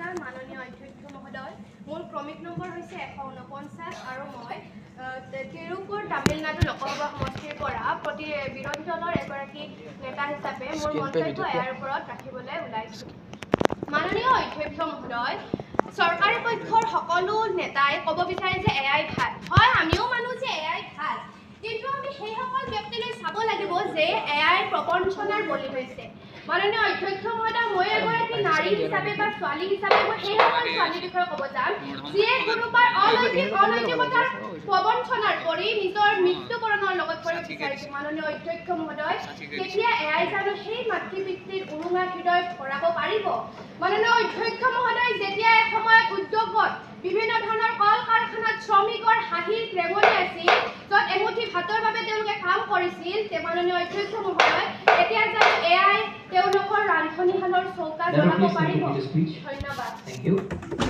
নমস্কাৰ মাননীয় অধ্যক্ষ মহোদয় মোৰ ক্ৰমিক নম্বৰ হৈছে 149 আৰু মই তিৰুপুৰ তামিলনাডু লোকসভা সমষ্টিৰ পৰা বিৰোধী দলৰ এগৰাকী নেতা হিচাপে মোৰ মন্তব্য ইয়াৰ ওপৰত ৰাখিবলৈ ওলাইছোঁ মাননীয় অধ্যক্ষ মহোদয় চৰকাৰী পক্ষৰ সকলো নেতাই ক'ব বিচাৰে যে এআই ভাল হয় আমিও মানো যে এআই ভাল কিন্তু আমি সেই সকল ব্যক্তিলৈ চাব লাগিব যে এআই প্ৰবঞ্চনাৰ বলি হৈছে মাননীয় অধ্যক্ষ মহোদয় মই এগৰাকী নাৰী হিচাপে বা ছোৱালী হিচাপে মই সেই সকল ছোৱালীৰ বিষয়ে ক'ব যাম যিয়ে কোনোবাৰ অনৈতিকতাৰ প্ৰবঞ্চনাৰ কৰি নিজৰ মৃত্যুবৰণৰ লগত কৰিব বিচাৰিছে মাননীয় অধ্যক্ষ মহোদয় তেতিয়া এআই জানো সেই মাতৃ পিতৃৰ উৰুঙা হৃদয় ভৰাব পাৰিব মাননীয় অধ্যক্ষ মহোদয় যেতিয়া এসময়ত উদ্যোগত বিভিন্ন ধৰণৰ কল কাৰখানাত শ্ৰমিকৰ হাঁহিৰ প্ৰেমনি আছিল য'ত এমুঠি ভাতৰ বাবে তেওঁলোকে কাম কৰিছিল মাননীয় অধ্যক্ষ মহোদয় এতিয়া জানো এআই তেওঁলোকৰ ৰান্ধনীশালৰ চৌকা জ্বলাব পাৰিব ধন্যবাদ